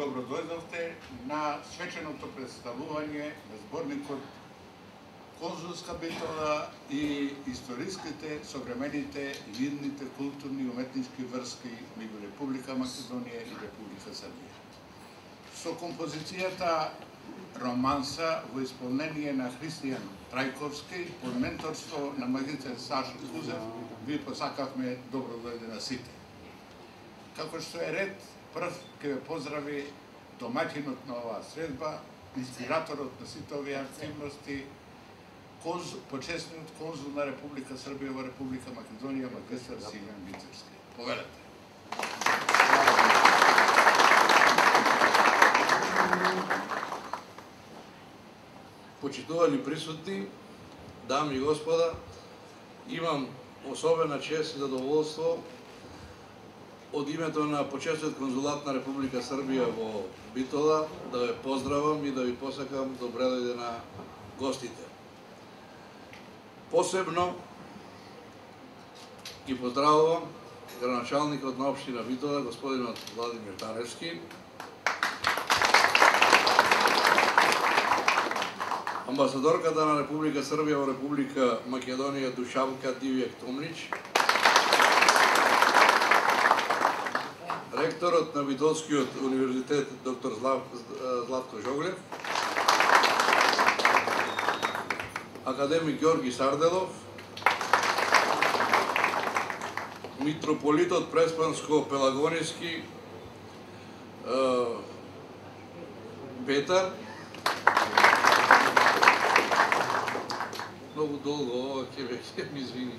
добро дојдовте на свеченото представување на зборникот Конзулска битола и историските, современите и идните културни и уметнички врски меѓу Република Македонија и Република Србија. Со композицијата Романса во исполнение на Христијан Трајковски под менторство на магистар Сашо Кузев, ви посакавме добро дојде на сите. Како што е ред, прв ќе ве поздрави домаќинот на оваа средба, инспираторот на сите овие активности, почесниот конзул на Република Србија во Република Македонија, магистар Силјан Вицевски. Повелете. Почитувани присутни, дами и господа, имам особена чест и задоволство од името на почесниот конзулат на Република Србија во Битола да ве поздравам и да ви посакам добре дојде на гостите. Посебно ги поздравувам градоначалникот на општина Битола, господинот Владимир Таневски, амбасадорката на Република Србија во Република Македонија Душавка Дивјак Томнич, ректорот на Битолскиот универзитет доктор Златко Жоглев, академик Ѓорги Сарделов, митрополитот Преспанско-Пелагониски Петар. Многу долго ова ќе ми извини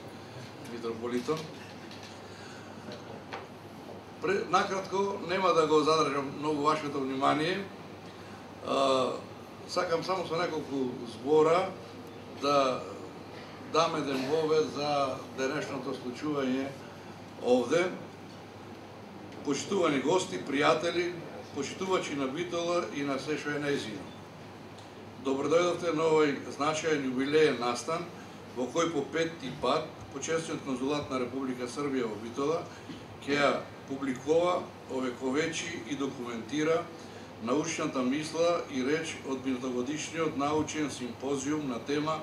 митрополитот. Накратко, нема да го задржам многу вашето внимание. Сакам само со неколку збора да дам еден вовед за денешното случување овде. Почитувани гости, пријатели, почитувачи на Битола и на се што е нејзино. Добро дојдовте на овој значаен јубилеен настан, во кој по петти пат почесниот конзулат на Република Србија во Битола ќе ја публикува, овековечи и документира научната мисла и реч од минутогодишниот научен симпозиум на тема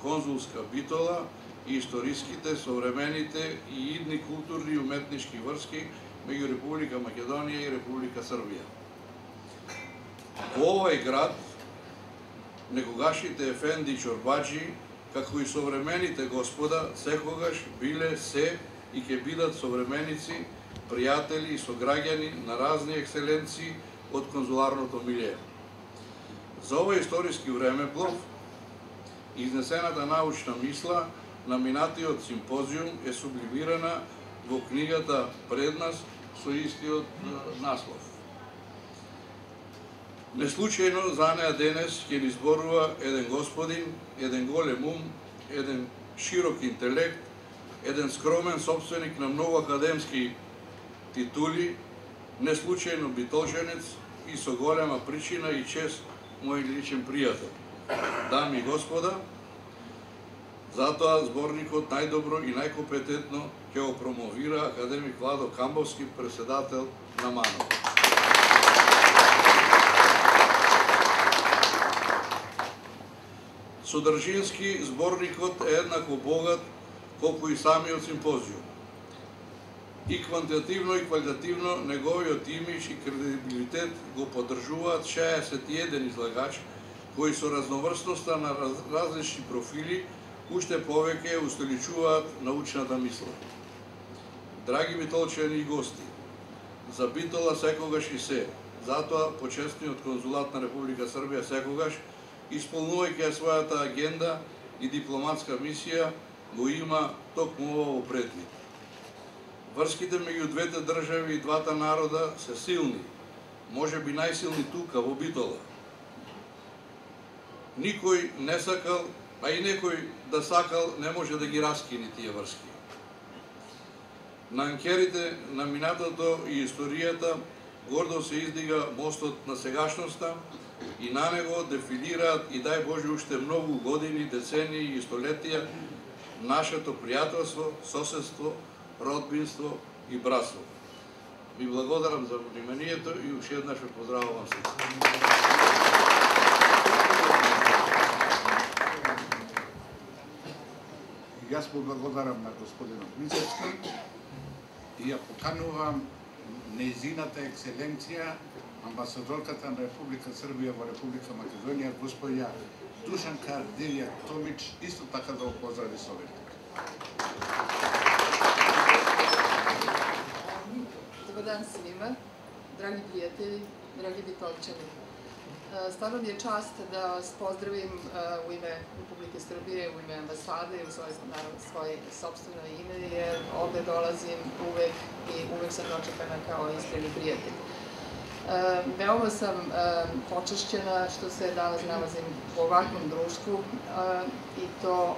Конзулска Битола и историските, современите и идни културни и уметнички врски меѓу Република Македонија и Република Србија. Во овој град некогашните ефенди чорбаджи, како и современите господа, секогаш биле се и ќе бидат современици, пријатели и сограѓани на разни екселенции од конзуларното милие. За овој историски времеплов, изнесената научна мисла на минатиот симпозиум е сублимирана во книгата пред нас со истиот наслов. Неслучајно за неа денес ќе ни зборува еден господин, еден голем ум, еден широк интелект, еден скромен собственик на многу академски титули, неслучајно битолчанец и со голема причина и чест мој личен пријател. Дами и господа, затоа зборникот најдобро и најкомпетентно ќе го промовира академик Владо Камбовски, председател на МАНО. Содржински зборникот е еднакво богат колку и самиот симпозиум. И квантитативно и квалитативно неговиот имидж и кредибилитет го поддржуваат 61 излагач кои со разноврсноста на различни профили уште повеќе устоличуваат научната мисла. Драги битолчани и гости, за Битола секогаш и се, затоа почесниот конзулат на Република Србија секогаш, исполнувајќи својата агенда и дипломатска мисија, го има токму ова во предвид. Врските меѓу двете држави и двата народа се силни, може би најсилни тука во Битола. Никој не сакал, а и некој да сакал, не може да ги раскини тие врски. На анкерите на минатото и историјата гордо се издига мостот на сегашноста и на него дефилираат и дај Боже уште многу години, децении и столетија нашето пријателство, соседство, родбинство и братство. Ви благодарам за вниманието и уште еднаш ве поздравувам сите. Јас му благодарам на господинот Мицевски и ја поканувам нејзината екселенција, амбасадорката на Република Србија во Република Македонија, господја Душанка Девија Томич, исто така да го поздрави Советник. Dobar dan svima, dragi prijatelji, dragi Bitolčani. Stvarno mi je čast da vas pozdravim u ime Republike Srbije, u ime ambasade i u svoje sopstveno ime, jer ovde dolazim uvek i uvek sam dočekana kao iskreni prijatelj. Veoma sam počašćena što se danas nalazim u ovakvom društvu i to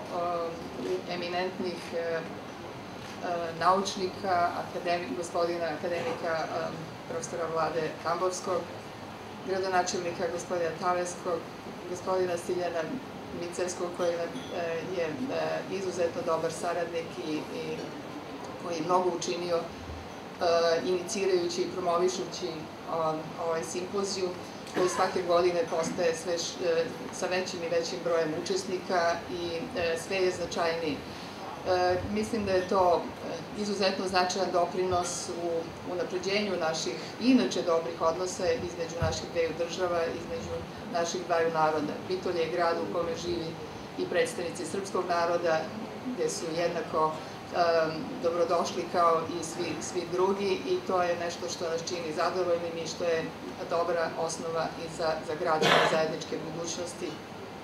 eminentnih naučnika, gospodina akademika profesora Vlade Kambovskog, gradonačelnika gospodina Taveskog, gospodina Smiljana Micevskog koji je izuzetno dobar saradnik i koji je mnogo učinio inicirajući i promovišući ovaj simpozijum koji svake godine postaje sa većim i većim brojem učesnika i sve je značajniji. Mislim da je to izuzetno značajan doprinos u unapređenju naših inače dobrih odnosa između naših dveju država, između naših dvaju naroda. Bitolje je grad u kome živi i predstavnici srpskog naroda, gde su jednako dobrodošli kao i svi drugi i to je nešto što nas čini zadovoljnim i što je dobra osnova i za građane zajedničke budućnosti,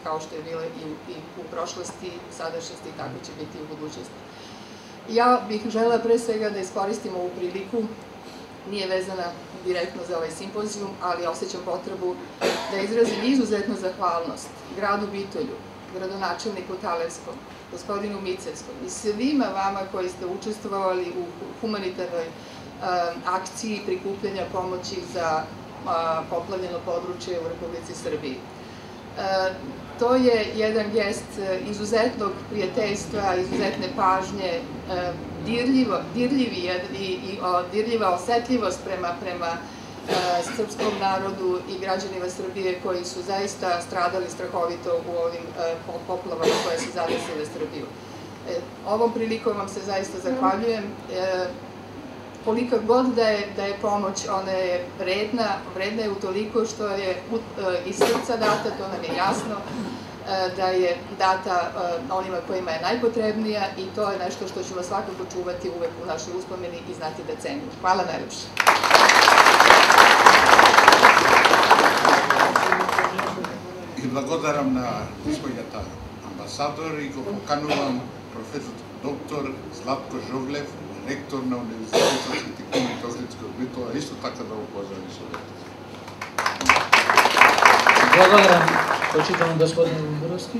kao što je bilo i u prošlosti, u sadašnjosti i tako će biti i u budućnosti. Ja bih želela pre svega da iskoristim ovu priliku, nije vezana direktno za ovaj simpozijum, ali osjećam potrebu da izrazim izuzetnu zahvalnost gradu Bitolju, gradonačelniku Talevskom, gospodinu Micevskom i svima vama koji ste učestvovali u humanitarnoj akciji prikupljanja pomoći za poplavljeno područje u Republici Srbiji. To je jedan gest izuzetnog prijateljstva, izuzetne pažnje, dirljiva osetljivost prema srpskom narodu i građanima Srbije koji su zaista stradali strahovito u ovim poplavama koje su zadesile Srbiju. Ovom prilikom vam se zaista zahvaljujem. Kolika god da je pomoć, ona je vredna je utoliko što je iz srca data, to nam je jasno, da je data onima kojima je najpotrebnija i to je nešto što ćemo svakako čuvati uvek u našoj uspomeni i znati da cenimo. Hvala najlepše. И благодарам на господјата амбасадор и го поканувам професор доктор Златко Жоглев, ректор на Универзитетот Свети Климент Охридски од Битола, исто така да го поздрави Советот. Благодарам, почитуван господин Буровски.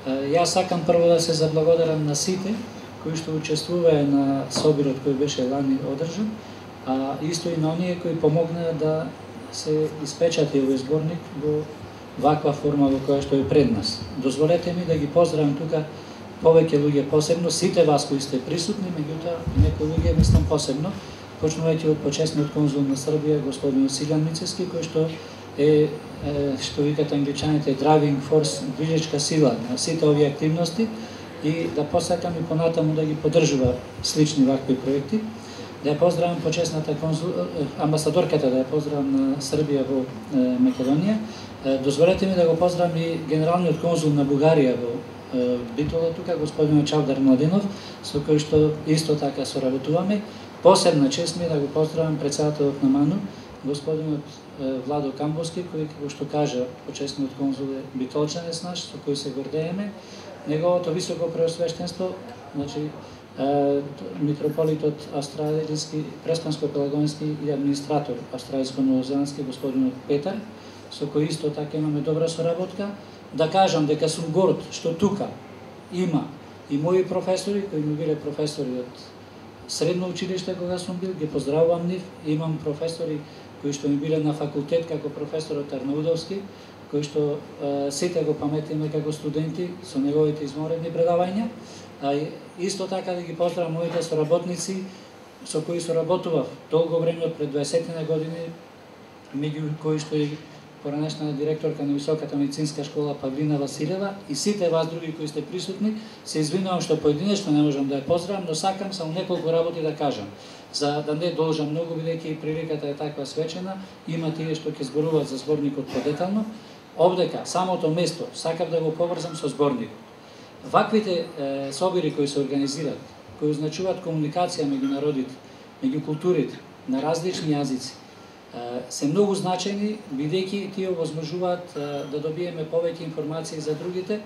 Јас сакам прво да се заблагодарам на сите кои што учествуваа на собирот кој беше лани одржан, а исто и на оние кои помогнаа да се испечати овој зборник во ваква форма во која што е пред нас. Дозволете ми да ги поздравам тука повеќе луѓе посебно, сите вас кои сте присутни, меѓутоа некои луѓе мислам посебно, почнувајќи од почесниот конзул на Србија, господин Силјан Мицевски, кој што е, што викат англичаните, driving force, движечка сила на сите овие активности и да посакам и понатаму да ги поддржува слични вакви проекти. Да ја поздравам почесната амбасадорката, да ја поздравам на Србија во Македонија. Дозволете ми да го поздравам и генералниот конзул на Бугарија во Битола тука, господинот Чавдар Младенов, со кој што исто така соработуваме. Посебна чест ми да го поздравам председателот на МАНУ, господинот Владо Камбовски, кој, како што кажа, почесниот конзул е битолчанец наш, со кој се гордееме. Неговото високо преосвештенство, значи, митрополитот австралијски, преспанско-пелагонски и администратор австралијско-новозеландски, господинот Петар, со кој исто така имаме добра соработка. Да кажам дека сум горд што тука има и мои професори, кои ми биле професори од средно училиште кога сум бил, ги поздравувам нив. Имам професори кои што ми биле на факултет како професорот Арнаудовски, кои што сите го паметиме како студенти со неговите изморедни предавања. А исто така да ги поздравам моите соработници со кои соработував долго време пред 20 години, меѓу кои што и поранешна директорка на Високата медицинска школа Павлина Василева и сите вас други кои сте присутни, се извинувам што поединечно не можам да ја поздравам, но сакам само неколку работи да кажам, за да не должам многу, бидејќи приликата е таква свечена, има тие што ќе зборуваат за зборникот подетално. Овдека, самото место, сакам да го поврзам со зборникот. Ваквите собири кои се организираат, кои означуваат комуникација меѓу народите, меѓу културите, на различни јазици, се многу значајни, бидејќи тие овозможуваат да добиеме повеќе информации за другите,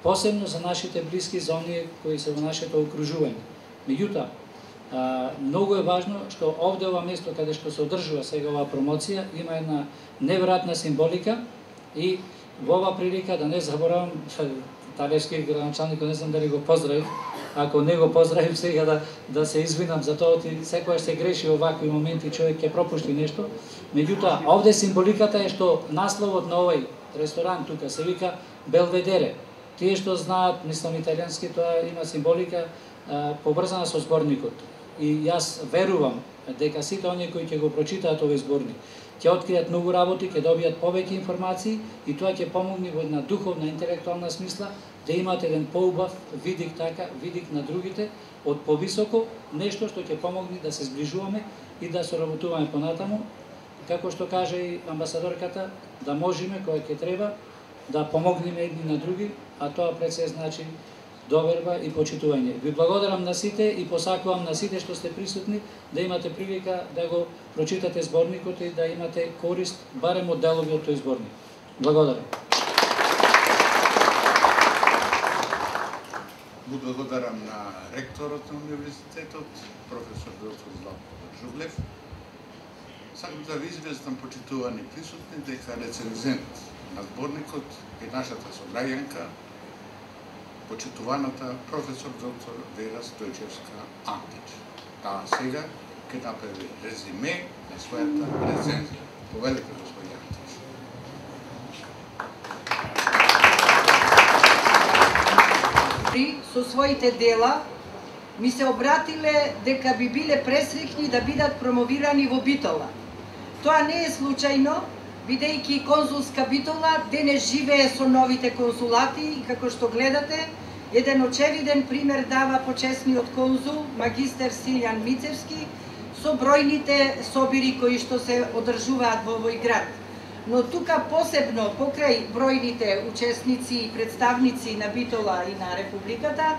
посебно за нашите блиски, за оние кои се во нашето окружување. Меѓутоа, многу е важно што овде ова место каде што се одржува сега оваа промоција има една неверојатна символика и во оваа прилика да не заборавам Талевски градоначалник, не знам дали го поздравив, ако не го поздравив сега да се извинам за тоа, секогаш се греши во вакви моменти, човек ќе пропушти нешто. Меѓутоа, овде символиката е што насловот на овој ресторан тука се вика Белведере. Тие што знаат, мислам италијански, тоа има символика поврзана со зборникот. И јас верувам дека сите оние кои ќе го прочитаат овој зборник ќе откријат многу работи, ќе добијат повеќе информации и тоа ќе помогне во една духовна, интелектуална смисла да имате еден поубав видик така, видик на другите од повисоко, нешто што ќе помогне да се зближуваме и да соработуваме понатаму, како што каже и амбасадорката, да можеме кога ќе треба да помогнеме едни на други, а тоа пред се значи доверба и почитување. Ви благодарам на сите и посакувам на сите што сте присутни да имате прилика да го прочитате зборникот и да имате корист барем од делови од тој зборник. Благодарам. Благодарам на ректорот на универзитетот, професор доктор Златко Жублев. Сакам да ви известам, почитувани присутни, дека рецензент на зборникот е нашата сограѓанка, почитуваната професор доктор Вера Стојчевска Антич. Таа сега ќе направи резиме на својата рецензија. Повелете, господи Антич. Со своите дела ми се обратиле дека би биле пресреќни да бидат промовирани во Битола. Тоа не е случајно, бидејќи конзулска Битола денес живее со новите конзулати и како што гледате, еден очевиден пример дава почесниот конзул, магистер Силјан Мицевски, со бројните собири кои што се одржуваат во овој град. Но тука посебно, покрај бројните учесници и представници на Битола и на Републиката,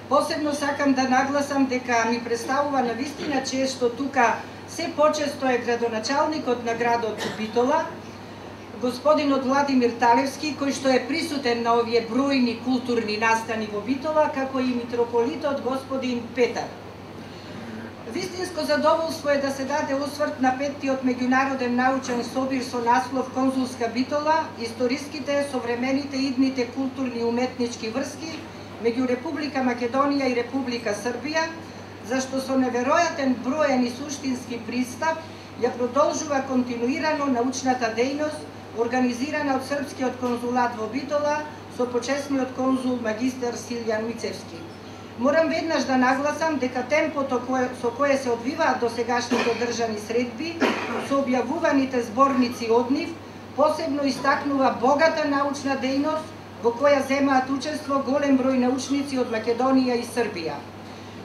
посебно сакам да нагласам дека ми представува навистина чест што тука се почесто е градоначалникот на градот Битола, господинот Владимир Талевски, кој што е присутен на овие бројни културни настани во Битола, како и митрополитот господин Петар. Вистинско задоволство е да се даде осврт на петтиот меѓународен научен собир со наслов Конзулска Битола, историските, современите и идните културни и уметнички врски меѓу Република Македонија и Република Србија, зашто со неверојатен броен и суштински пристап ја продолжува континуирано научната дејност организирана од Српскиот конзулат во Битола со почесниот конзул магистер Силјан Мицевски. Морам веднаш да нагласам дека темпото со кое се одвиваат досегашните држани средби, со објавуваните зборници од нив, посебно истакнува богата научна дејност во која земаат учество голем број научници од Македонија и Србија.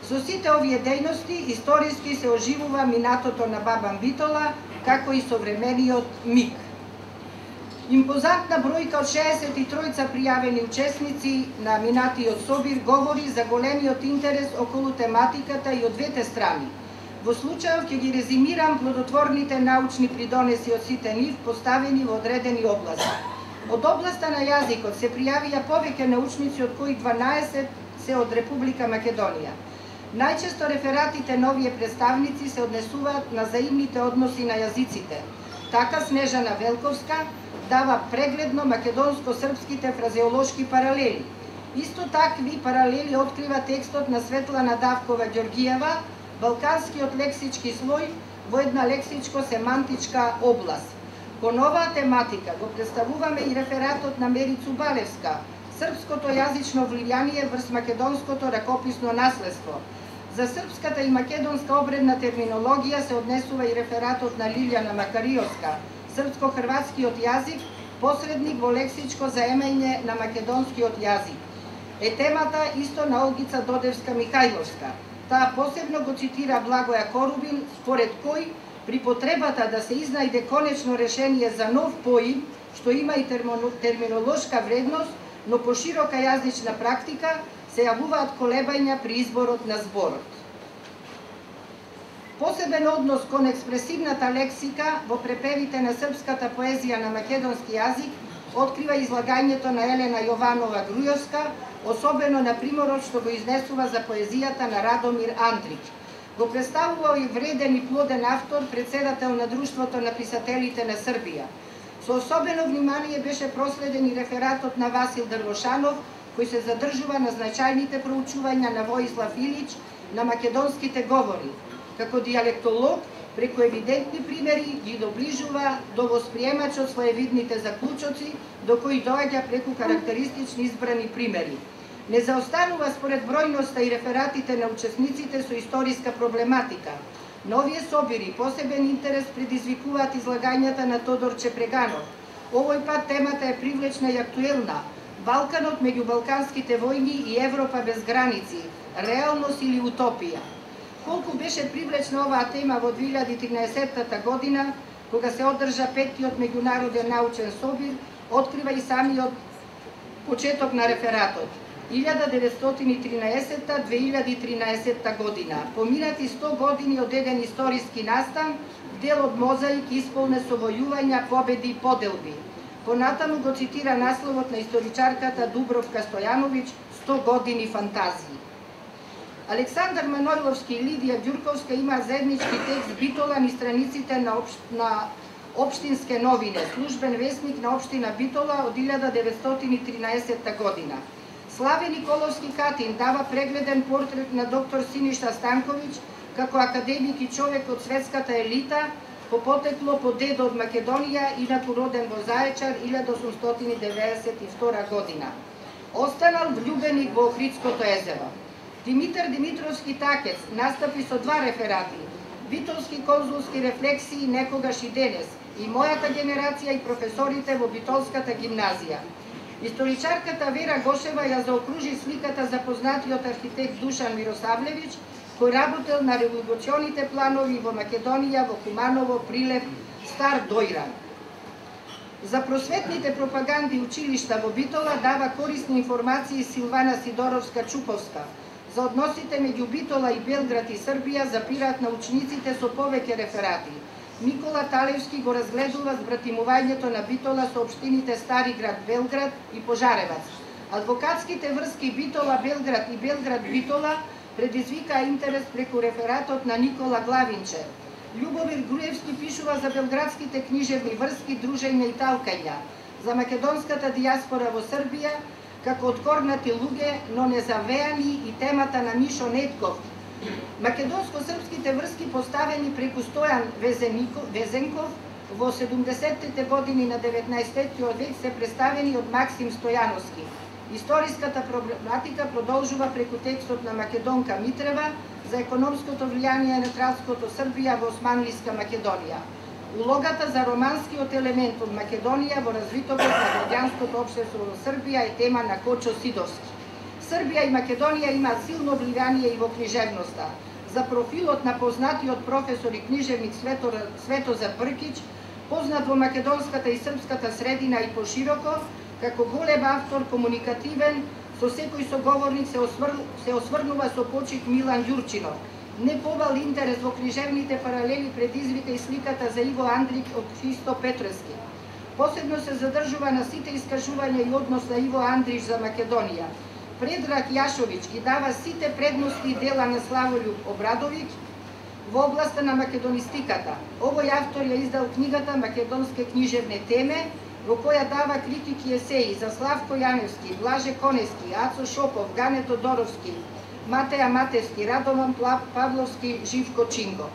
Со сите овие дејности историски се оживува минатото на Бабан Битола, како и современиот МИК. Импозантна бројка од 63 пријавени учесници на минатиот собир говори за големиот интерес околу тематиката и од двете страни. Во случајов ќе ги резимирам плодотворните научни придонеси од сите нив поставени во одредени области. Од областа на јазикот се пријавија повеќе научници, од кои 12 се од Република Македонија. Најчесто рефератите на овие представници се однесуваат на заимните односи на јазиците. Така Снежана Велковска дава прегледно македонско-српските фразеолошки паралели. Исто такви паралели открива текстот на Светлана Давкова Ѓоргиева, Балканскиот лексички слој во една лексичко-семантичка област. Кон оваа тематика го представуваме и рефератот на Мерицу Балевска, српското јазично влијание врз македонското ракописно наследство, За српската и македонска обредна терминологија се однесува и рефератот на Лилјана Макариовска, српско-хрватскиот јазик, посредник во лексичко заемање на македонскиот јазик. Е темата исто на Олгица Додевска-Михајловска. Таа посебно го цитира Благоја Корубин, според кој при потребата да се изнајде конечно решение за нов поим, што има и терминолошка вредност, но поширока јазична практика, се јавуваат колебања при изборот на зборот. Посебен однос кон експресивната лексика во препевите на српската поезија на македонски јазик открива излагањето на Елена Јованова Грујовска, особено на примерот што го изнесува за поезијата на Радомир Андрич. Го представува и вреден и плоден автор, председател на Друштвото на писателите на Србија. Со особено внимание беше проследен и рефератот на Васил Дрвошанов, кој се задржува на значајните проучувања на Воислав Илич на македонските говори. Како диалектолог, преку евидентни примери ги доближува до восприемачот своевидните заклучоци, до кои доаѓа преку карактеристични избрани примери. Не заостанува според бројноста и рефератите на учесниците со историска проблематика. На овие собири посебен интерес предизвикуваат излагањата на Тодор Чепреганов. Овој пат темата е привлечна и актуелна. Балканот меѓу балканските војни и Европа без граници, реалност или утопија. Колку беше привлечна оваа тема во 2013 година, кога се одржа 5-тиот меѓународен научен собир, открива и самиот почеток на рефератот. 1913-2013 година. Поминати 100 години од еден историски настан, дел од мозаик исполнет со војувања, победи и поделби. Понатаму го цитира насловот на историчарката Дубровка Стојановиќ «100 години фантазии». Александар Манојловски и Лидија Ѓурковска има заеднички текст Битола низ страниците на Општинске новине, службен весник на општина Битола од 1913 година. Славе Николовски Катин дава прегледен портрет на доктор Синишта Станковиќ како академик и човек од светската елита, по потекло по дедо од Македонија, инаку роден во Заечар 1892 година. Останал влюбеник во Охридското езеро. Димитар Димитровски Такец настапи со 2 реферати, битолски конзулски рефлексии некогаш и денес, и мојата генерација и професорите во Битолската гимназија. Историчарката Вера Гошева ја заокружи сликата за познатиот архитект Душан Миросавлевиќ, кој работел на револуционите планови во Македонија, во Куманово, Прилеп, Стар Дојран. За просветните пропаганди училишта во Битола дава корисни информации Силвана Сидоровска-Чуповска. За односите меѓу Битола и Белград и Србија запираат на учениците со повеќе реферати. Никола Талевски го разгледува збратимувањето на Битола со општините Стари град Белград и Пожаревац. Адвокатските врски Битола-Белград и Белград-Битола предизвикаа интерес преку рефератот на Никола Главинче. Љубомир Груевски пишува за белградските книжевни врски, дружења и талкања, за македонската диаспора во Србија, како откорнати луѓе, но незавеани, и темата на Мишо Нетков. Македонско-српските врски поставени преку Стојан Везенков во 70-тите години на 19-тиот век се представени од Максим Стојановски. Историската проблематика продолжува преку текстот на Македонка Митрева за економското влијание на кралското Србија во Османлиска Македонија. Улогата за романскиот елемент од Македонија во развитокот на граѓанското општество во Србија е тема на Кочо Сидовски. Србија и Македонија имаат силно влијание и во книжевноста. За профилот на познатиот професор и книжевник Светозар Бркич, познат во македонската и српската средина и пошироко, како голем автор, комуникативен, со секој соговорник се осврнува со почит Милан Ѓурчинов. Не повал интерес во книжевните паралели предизвика и сликата за Иво Андрик од Христо Петровски. Посебно се задржува на сите искажувања и однос на Иво Андрич за Македонија. Предраг Јашовиќ ги дава сите предности и дела на Славољуб Обрадовиќ во областа на македонистиката. Овој автор ја издал книгата Македонски книжевни теме, во која дава критики и есеи за Славко Јаневски, Блаже Конески, Ацо Шопов, Гане Тодоровски, Матеја Матевски, Радован Павловски, Живко Чинго.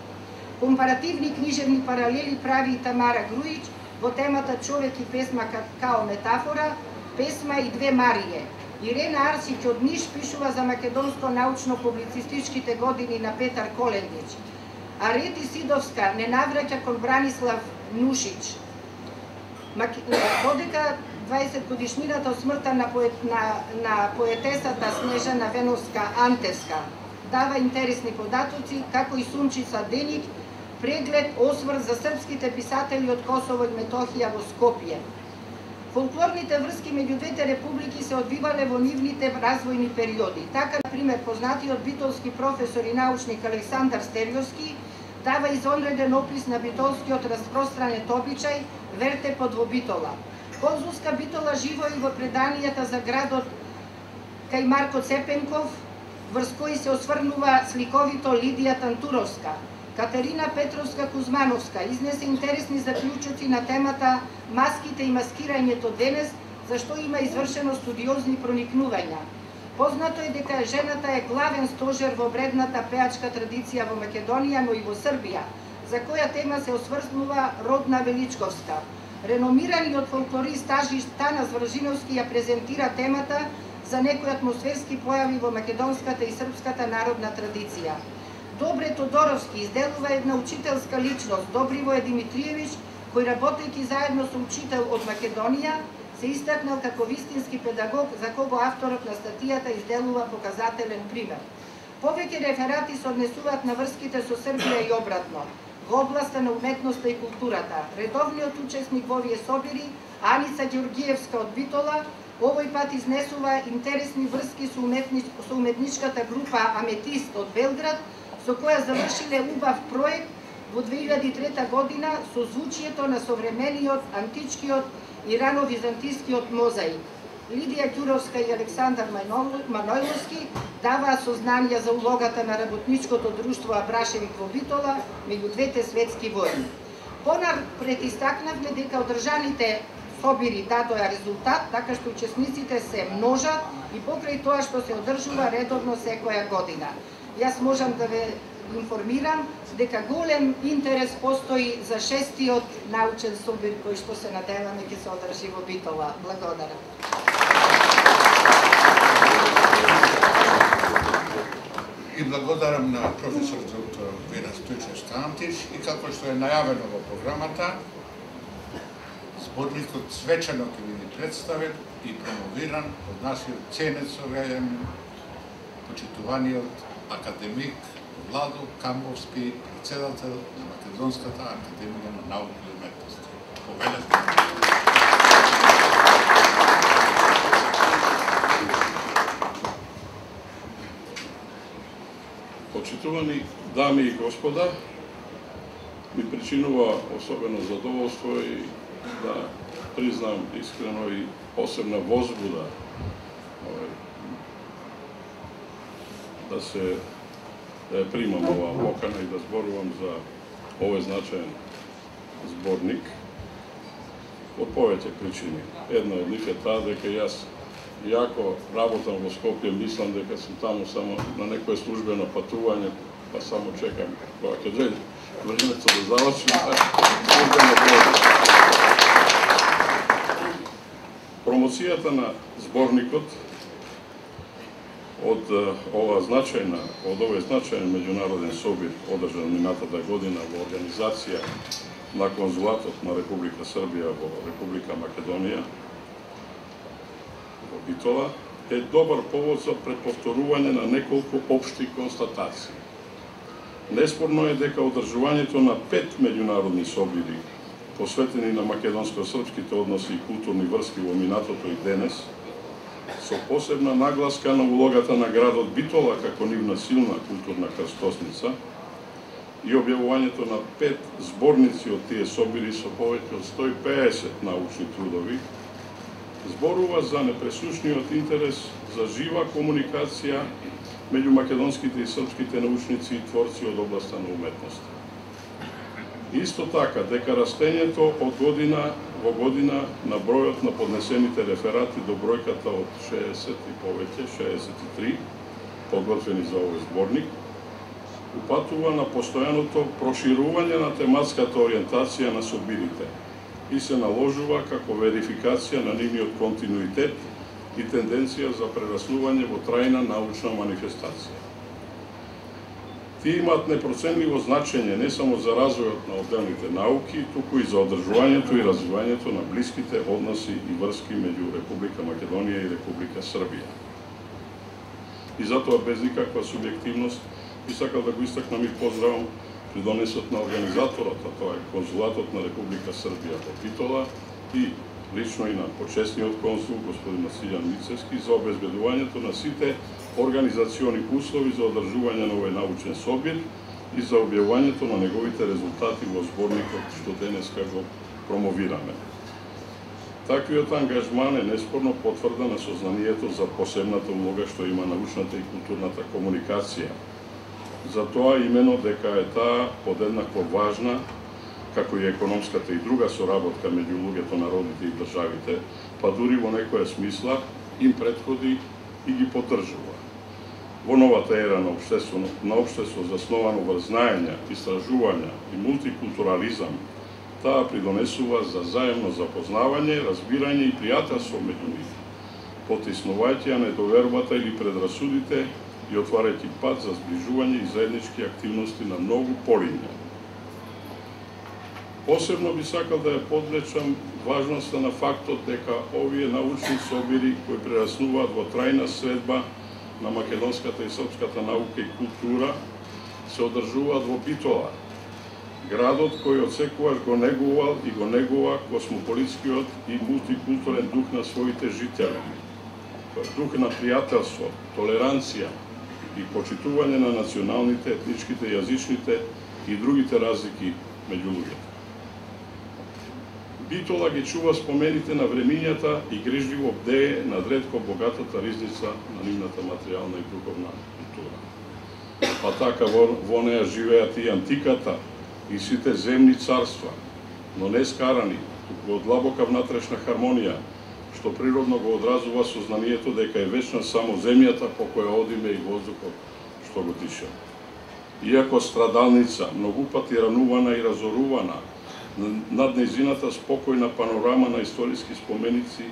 Компаративни книжевни паралели прави и Тамара Груиќ во темата Човек и песма као метафора, Песма и две Марие. Ирена Арсиќ од Ниш пишува за македонско научно-публицистичките години на Петар Колендич. Арети Сидовска не навраќа кон Бранислав Нушич. Додека 20 годишнината од смртта на поетесата Снежана Веновска Антевска дава интересни податоци, како и Сунчица Деник, преглед осврт за српските писатели од Косово и Метохија во Скопје. Фолклорните врски меѓу двете републики се одвивале во нивните развојни периоди. Така, например, познатиот битолски професор и научник Александар Стерјовски дава изонреден опис на битолскиот распространет обичај верте под во Битола. Конзулска Битола живои во преданијата за градот кај Марко Цепенков, врз кои се осврнува сликовито Лидија Тантуровска. Катерина Петровска Кузмановска изнесе интересни заклучоци на темата маските и маскирањето денес, за што има извршено студиозни проникнувања. Познато е дека жената е главен стожер во вредната пеачка традиција во Македонија, но и во Србија, за која тема се осврснува Родна Величковска. Реномираниот фолклорист Танас Вржиновски ја презентира темата за некои атмосферски појави во македонската и српската народна традиција. Добре Тодоровски изделува една учителска личност, Добривој Димитриевич, кој работејќи заедно со учител од Македонија, се истакнал како вистински педагог, за кого авторот на статијата изделува показателен пример. Повеќе реферати се однесуваат на врските со Србија и обратно, во областа на уметноста и културата. Редовниот учесник во овие собири, Аница Ѓоргиевска од Битола, овој пат изнесува интересни врски со уметничката група Аметист од Белград, со која завршиле убав проект во 2003 година со звучието на современиот, античкиот и рано-византискиот мозаик. Лидија Ѓуровска и Александар Манојловски даваа сознанија за улогата на работничкото друштво Абрашевик во Битола меѓу двете светски војни. Понапред истакнавме дека одржаните собири дадоа резултат, така што учесниците се множат и покрај тоа што се одржува редовно секоја година. Јас можам да ве информирам дека голем интерес постои за 6-тиот научен собир кој што се надеваме ќе се одржи во Битола. Благодарам. И благодарам на професор доктор Вера Стојчевска Антиш и како што е најавено во програмата, зборникот свечено ќе биде представен и промовиран од нашиот ценец современ, почитуваниот академик Владо Камбовски, председател на Македонската академија на науки и уметности. Повелете. Почитувани дами и господа, ми причинува особено задоволство и да признам искрено и посебна возбуда да се примам оваа покана и да зборувам за овој значаен зборник од повеќе причини. Една од нив е таа дека јас, иако работам во Скопје, мислам дека сум таму само на некое службено патување, па само чекам кога ќе дојде времето да завршим службено патување. Промоцијата на зборникот од овој значаен меѓународен собир одржан минатата година во организација на конзулатот на Република Србија во Република Македонија во Битола е добар повод за преповторување на неколку општи констатации. Неспорно е дека одржувањето на 5 меѓународни собири посветени на македонско-српските односи и културни врски во минатото и денес, со посебна нагласка на улогата на градот Битола како нивна силна културна крстосница и објавувањето на 5 зборници од тие собири со повеќе од 150 научни трудови, зборува за непресушниот интерес за жива комуникација меѓу македонските и српските научници и творци од областа на уметноста. Исто така, дека растењето од година во година на бројот на поднесените реферати до бројката од 60 и повеќе, 63, подготвени за овој зборник, упатува на постојаното проширување на тематската ориентација на собирите и се наложува како верификација на нивниот континуитет и тенденција за прераснување во трајна научна манифестација. Тие имаат непроценливо значење не само за развојот на отделните науки, туку и за одржувањето и развивањето на блиските односи и врски меѓу Република Македонија и Република Србија. И затоа без никаква субјективност би сакал да го истакнам и поздравам придонесот на организаторот, а тоа е конзулатот на Република Србија во Битола и лично и на почесниот консул, господин Василјан Мицевски, за обезбедувањето на сите организациони услови за одржување на овој научен собир и за објавувањето на неговите резултати во зборникот што денеска го промовираме. Таквиот ангажман е неспорно потврда на сознанието за посебната улога што има научната и културната комуникација. Затоа имено дека е таа подеднакво важна, како и економската и друга соработка меѓу луѓето, народите и државите, па дури во некоја смисла им претходи и ги поддржува. Во новата ера на општество засновано врз знаења, истражувања и мултикултурализам, таа придонесува за заемно запознавање, разбирање и пријателство меѓу нив, потиснувајќи недовербата или предрасудите и отварајќи пат за зближување и заеднички активности на многу полиња. Посебно би сакал да ја подлечам важноста на фактот дека овие научни собири кои прераснуваат во трајна средба на македонската и српската наука и култура се одржуваат во Битола, градот кој одсекогаш го негувал и го негува космополитскиот и мултикултурен дух на своите жители. Дух на пријателство, толеранција и почитување на националните, етничките, јазичните и другите разлики меѓу луѓето. Битола ги чува спомените на времињата и грижливо бдее над ретко богатата ризница на нивната материјална и духовна култура. Па така во неја живеат и антиката и сите земни царства, но не скарани, туку од длабока внатрешна хармонија, што природно го одразува сознанието дека е вечна само земјата по која одиме и воздухот што го дишаме. Иако страдалница, многу пати ранувана и разорувана, над нејзината спокојна панорама на историски споменици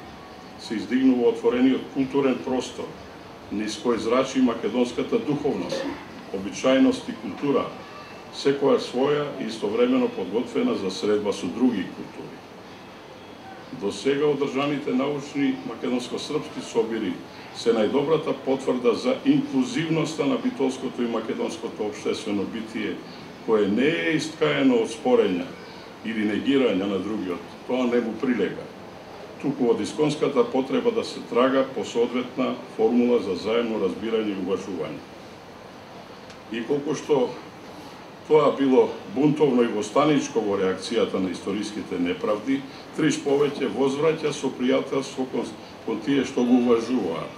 се издигнува отворениот културен простор, низ кој зрачи македонската духовност, обичајност и култура, секоја своја и истовремено подготвена за средба со други култури. До сега одржаните научни македонско-српски собири се најдобрата потврда за инклузивноста на битолското и македонското општествено битие, кое не е искаено од спорења или негирање на другиот, тоа не му прилега, туку од исконската потреба да се трага по соодветна формула за заемно разбирање и уважување. И колку што тоа било бунтовно и востаничко во реакцијата на историските неправди, триш повеќе возвраќа со пријателство кон тие што го уважуваат.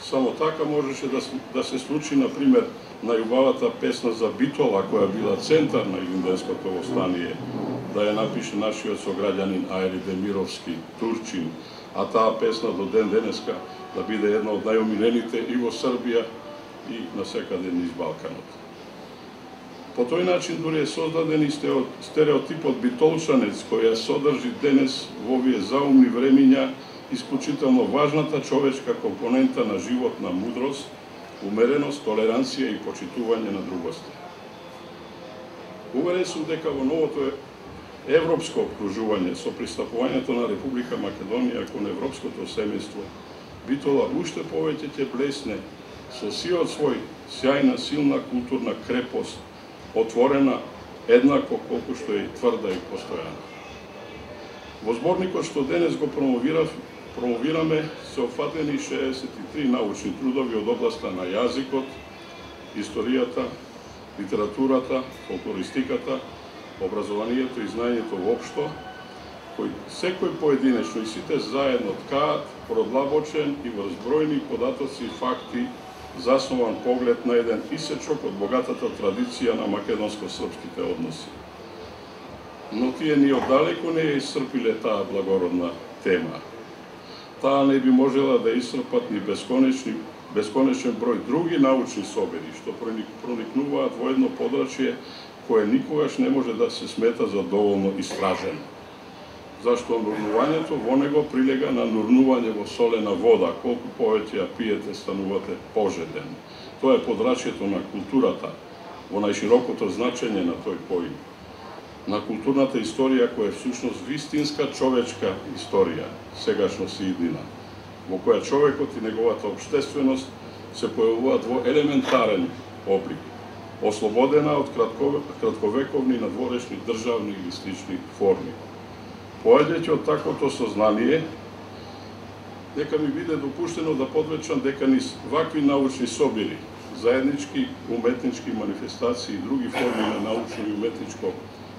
Само така можеше да се случи, например, најубавата песна за Битола, која била центар на Илинденското востание, да ја напише нашиот сограѓанин Ајри Демировски, турчин, а таа песна до ден денеска да биде една од најомилените и во Србија и насекаде низ Балканот. По тој начин дури е создаден и стереотипот битолчанец, кој ја содржи денес во овие заумни времиња исклучително важната човечка компонента на животна мудрост, умереност, толеранција и почитување на другоста. Уверен сум дека во новото европско обкружување со пристапувањето на Република Македонија кон европското семејство, Битола уште повеќе ќе блесне со сиот свој сјајна, силна културна крепост, отворена еднакво колку што е тврда и постојана. Во зборникот што денес го промовираме се опфатени 63 научни трудови од областа на јазикот, историјата, литературата, фолклористиката, образованието и знаењето воопшто, кои секој поединечно и сите заедно ткаат продлабочен и врз бројни податоци и факти заснован поглед на еден исечок од богатата традиција на македонско-српските односи. Но тие ни оддалеку не ја исцрпиле таа благородна тема. Таа не би можела да исцрпат ни бесконечен број други научни собери, што проникнуваат во едно подрачје кое никогаш не може да се смета за доволно истражено. зашто нурнувањето во него прилега на нурнување во солена вода, колку повеќе ја пиете станувате пожеден. Тоа е подрачјето на културата, во најширокото значење на тој поим. На културната историја која е всушност вистинска човечка историја, сегашност и иднина, во која човекот и неговата општественост се појавуваат во елементарен облик, ослободена од кратковековни надворешни државни или слични форми. Поаѓајќи од таквото сознание, дека ми биде допуштено да подвечам дека низ вакви научни собири, заеднички уметнички манифестации и други форми на научно и уметничко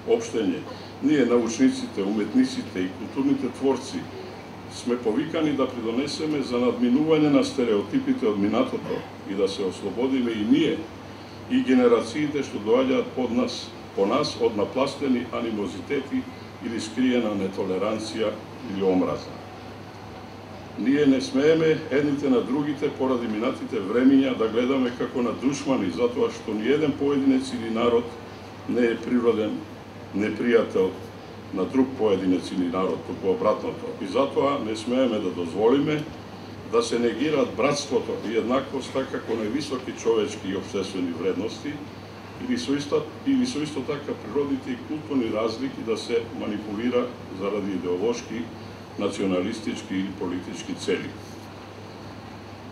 општење, ние научниците, уметниците и културните творци сме повикани да придонесеме за надминување на стереотипите од минатото и да се ослободиме и ние и генерациите што доаѓаат по нас од напластени анимозитети или скриена нетолеранција или омраза. Ние не смееме едните на другите поради минатите времиња да гледаме како на душмани, затоа што ни еден поединец или народ не е природен непријател на друг поединец или народ, туку обратното. И затоа не смееме да дозволиме да се негираат братството и еднаквоста како највисоки човечки и општествени вредности или со исто така природните и културни разлики да се манипулира заради идеолошки, националистички или политички цели.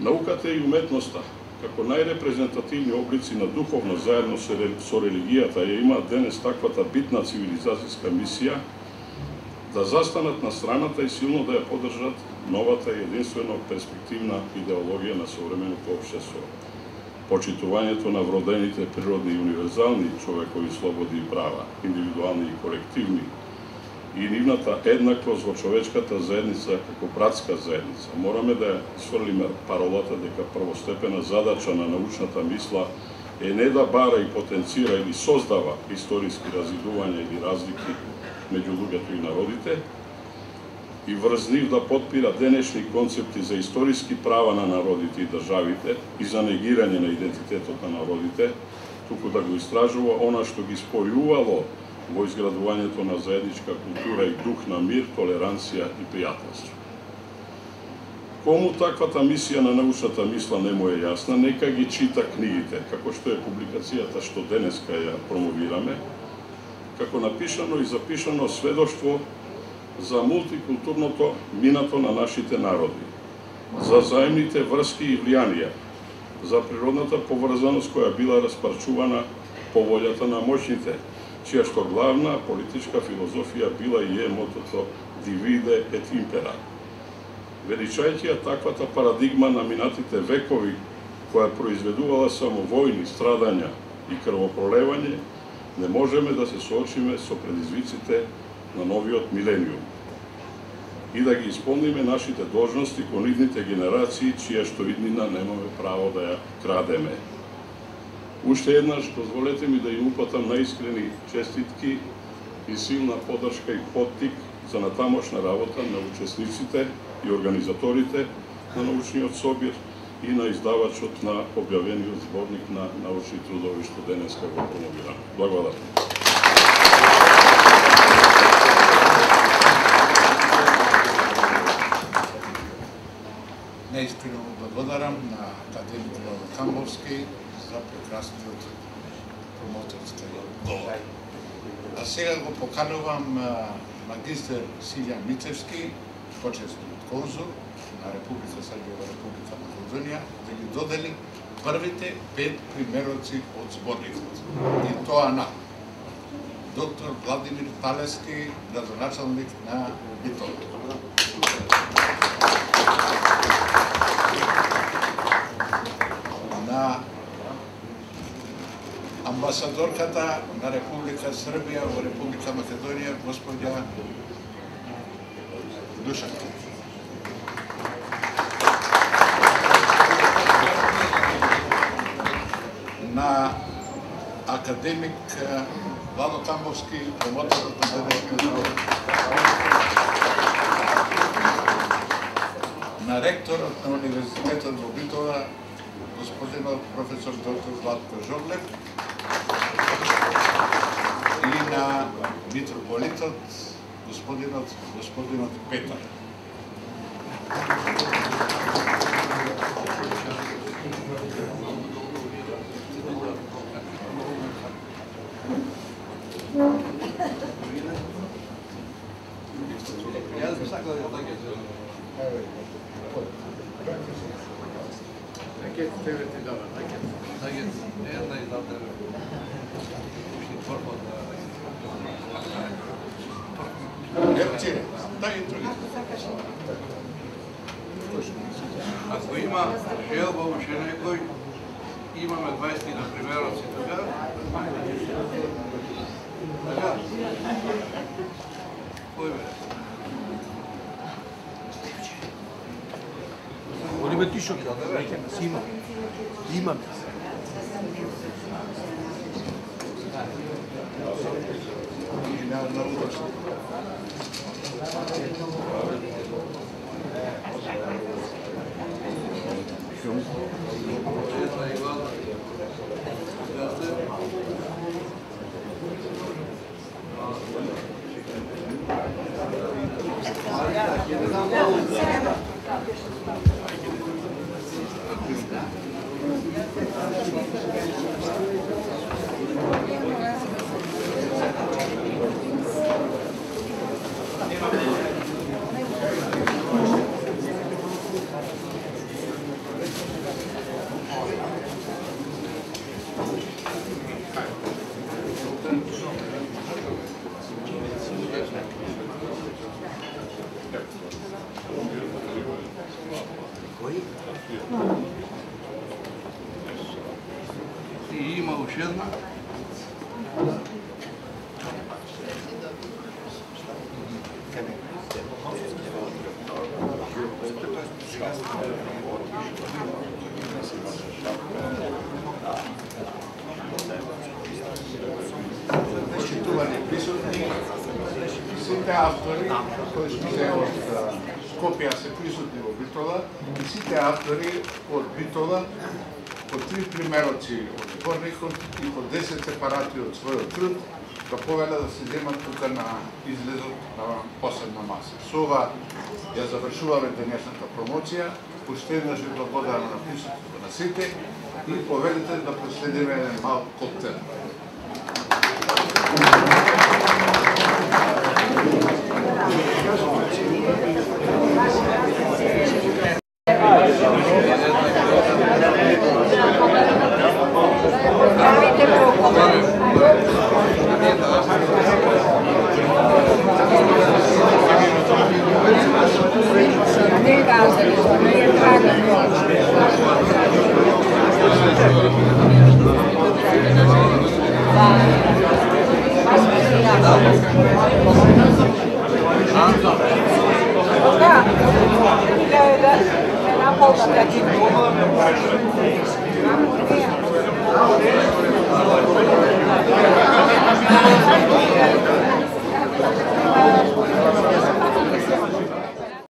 Науката и уметноста, како најрепрезентативни облици на духовно заедно со религијата, ја имаат денес таквата битна цивилизацијска мисија да застанат на страната и силно да ја поддржат новата и единствено перспективна идеологија на современото општество. Почитувањето на вродените природни и универзални човекови слободи и права, индивидуални и колективни, и нивната еднаквост во човечката заедница како братска заедница. Мораме да ја сврлиме паролата дека првостепена задача на научната мисла е не да бара и потенцира или создава историски разидувања или разлики меѓу луѓето и народите, и врз нив да потпира денешни концепти за историски права на народите и државите и за негирање на идентитетот на народите, туку да го истражува она што ги спојувало во изградувањето на заедничка култура и дух на мир, толеранција и пријателство. Кому таквата мисија на научната мисла не му е јасна, нека ги чита книгите, како што е публикацијата што денеска ја промовираме, како напишано и запишано сведоштво за мултикултурното минато на нашите народи, за заемните врски и влијанија, за природната поврзаност која била распарчувана по волјата на моќните, чија што главна политичка филозофија била и е мотото divide et impera. Величајќи ја таквата парадигма на минатите векови, која произведувала само војни, страдања и крвопролевање, не можеме да се соочиме со предизвиците на новиот милениум и да ги исполниме нашите должности кон идните генерации, чија што иднина немаме право да ја крадеме. Уште еднаш, дозволете ми да им упатам наискрени честитки и силна поддршка и поттик за натамошна работа на учесниците и организаторите на научниот собир и на издавачот на објавениот зборник на научни трудови што денеска го промовираме. Благодарам. Неискрено благодарам на академик Владо Камбовски за прекрасниот промоторски говор. А сега го поканувам магистер Силјан Мицевски, почесни конзул на Република Србија во Република Македонија, да ги додели првите 5 примероци од зборникот. И тоа на доктор Владимир Талески, градоначалник на Битола. На амбасадорката на Република Србија во Република Македонија, господја Душанка. На академик Владо Камбовски, промоторот на денешниот збор. На ректорот на Универзитетот во Битола, господинот професор доктор Златко Жоглев, и на митрополитот господинот Петар. Ако има желба уште некој, имаме 20 на примероци тука. Така? Кој бе? Олибе ти шо има. Имаме. И има уште една. Сите автори кои се од Скопје се присутни во Битола и сите автори од Битола по 3 примероци од зборникот и по 10 сепарати од својот труд да повела да се земат тука на излезот на посебна маса. Со ова ја завршуваме денешната промоција. Уште еднаш ви благодарам на присуството на сите и повелите да проследиме еден мал коктел. Bye.